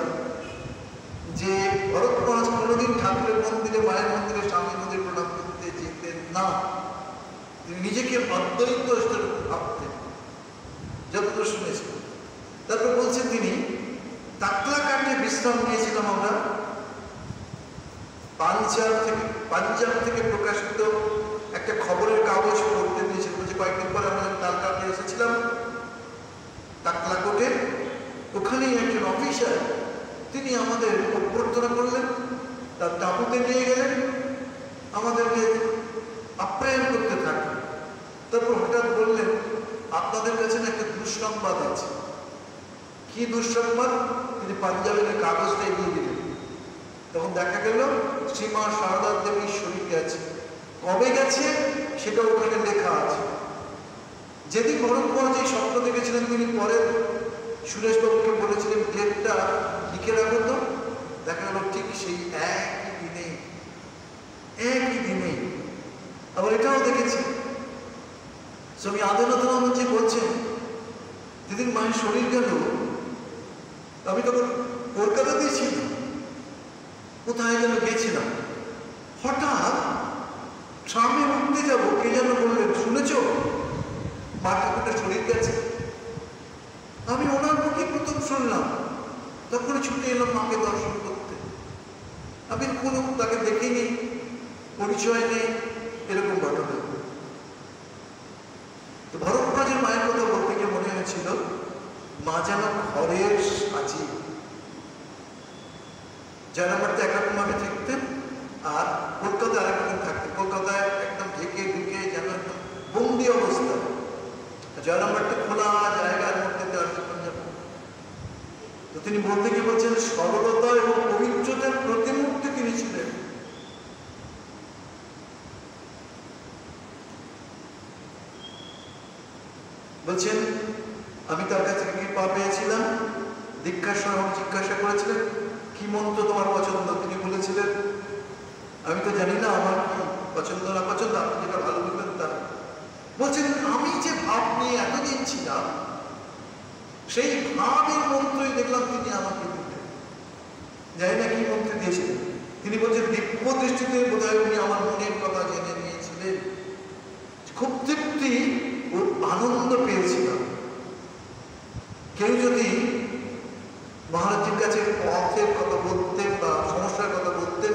A: যে ভরত মহারাজ কোনোদিন ঠাকুরের মন্দিরে, মায়ের মন্দিরে, স্বামীর মন্দিরে প্রণাম করতে যেতেন না। তিনি নিজেকে অদ্বৈত ভাবতেন, যতদূর শুনেছি। তারপর বলছেন তিনি তাকলাকাটে বিশ্রাম নিয়েছিলাম আমরা। পাঞ্জাব থেকে প্রকাশিত একটা খবরের কাগজ পড়তে দিয়েছিল। যে কয়েকদিন পরে আমরা তালকাটে এসেছিলাম তাকলাকোটে, ওখানেই একজন অফিসার তিনি আমাদের অভ্যর্থনা করলেন, তার তাঁবুতে নিয়ে গেলেন, আমাদেরকে আপ্যায়ন করতে থাকলেন। তারপর হঠাৎ বললেন আপনাদের কাছে না একটা দুঃসংবাদ আছে। কি দুঃসংবাদ? তিনি পাঞ্জাবের কাগজটা এগিয়ে দিলেন। তখন দেখা গেল শ্রীমা সারদা দেবীর শরীর গেছে। কবে গেছে সেটা ওখানে লেখা আছে। যেদিন ভরত মহারাজ এই স্বপ্ন দেখেছিলেন, তিনি পরে সুরেশবাবুকে বলেছিলেন ডেটটা লিখে রাখো তো। দেখা গেল ঠিক সেই একই দিনে। আবার এটাও দেখেছি স্বামী আদিনাথ বলছেন যেদিন মায়ের শরীর গেল, আমি তখন কলকাতাতেই ছিলাম, কোথায় যেন গেছিলাম। হঠাৎ ট্রামে উঠতে যাবো, কে যেন বললেন শুনেছ মা ঠাকুরটা শরীর গেছে। আমি ওনার মুখে প্রথম শুনলাম, তখন ছুটে এলাম মাকে দর্শন করতে। আমি কোনো তাকে দেখিনি, পরিচয় নেই, এরকম ঘটনা। মনে ছিল মা যেন ঘরের সাজি। জয়রামবাটিতে একরকম ভাবে থাকতেন আর কলকাতায় আরেকরকম থাকতেন। কলকাতায় একদম ঢেকে ঢুকে যেন একদম বন্দি অবস্থা, জয়রামবাটিতে খোলা জায়গার মধ্যে তার জীবনযাপন। তো তিনি বলতে গিয়ে বলছেন সরলতা এবং পবিত্রতার প্রতিমূর্তি তিনি ছিলেন। বলছেন আমি তার কাছে কৃপা পেয়েছিলাম, দীক্ষার সময় জিজ্ঞাসা করেছিলেন কি মন্ত্র তোমার পছন্দ, তিনি বলেছিলেন আমি তো জানি না আমার পছন্দ না পছন্দ, আপনি যেটা ভালো বলবেন তা। বলছেন আমি যে ভাব নিয়ে এতদিন ছিলাম সেই ভাবের মন্ত্রই দেখলাম তিনি আমাকে দিতেন। জানি না কি মন্ত্র দিয়েছিলেন। তিনি বলছেন দিব্য দৃষ্টিতে বোধহয় উনি আমার মনের কথা জেনে নিয়েছিলেন। খুব তৃপ্তি ও আনন্দ পেয়েছিলাম। কেউ যদি মহারাজের কাছে পথের কথা বলতেন বা সমস্যার কথা বলতেন,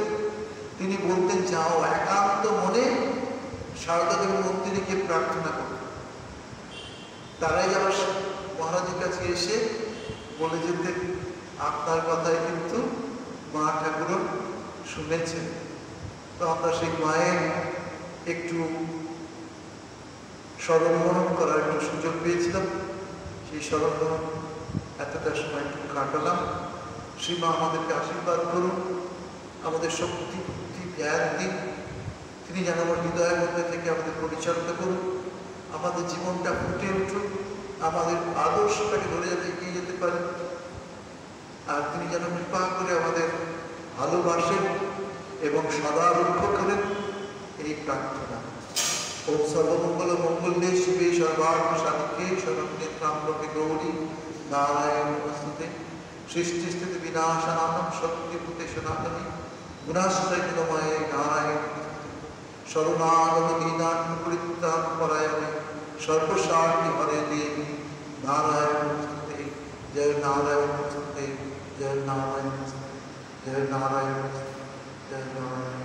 A: তিনি বলতেন যাও একান্ত মনে সারদা দেবী মন্দিরে গিয়ে প্রার্থনা করতেন। তারাই আবার মহারাজের কাছে এসে বলে যেতেন আপনার কথাই কিন্তু মা ঠাকুর শুনেছেন। তো আমরা সেই মায়ের একটু স্মরণ করার একটু সুযোগ পেয়েছিলাম। সেই স্মরণ এতটা সময় একটু কাটালাম। শ্রী মা আমাদেরকে আশীর্বাদ করুন, আমাদের শক্তি বুদ্ধি জ্ঞান দিন। তিনি যেন আমার হৃদয়ের মধ্যে থেকে আমাদের পরিচালিত করুন, আমাদের জীবনটা ফুটে উঠুন, আমাদের আদর্শটাকে ধরে যাতে এগিয়ে যেতে পারে। আর তিনি যেন কৃপা করে আমাদের ভালোবাসেন এবং সদা রক্ষা করেন, এই প্রার্থনা। ওম সর্বমঙ্গল মঙ্গলে শিবে সর্বার্থ সাধিকে শরণ্যে ত্র্যম্বকে গৌরী নারায়ণ নমস্তুতে। সৃষ্টি স্থিতি বিনাশনাথম শক্তিভূতে সনাতনী গুণাশ্রয় গুণময়ে নারায়ণ শরণাগত দীনার্থ পরিত্রাণ পরায়ণে সর্বসারটি হরে দেবী নারায়ণ নমস্তুতে। জয় নারায়ণ নমস্তুতে, জয় নারায়ণ নমস্তুতে, জয় নারায়ণ নমস্তুতে, জয় নারায়ণ।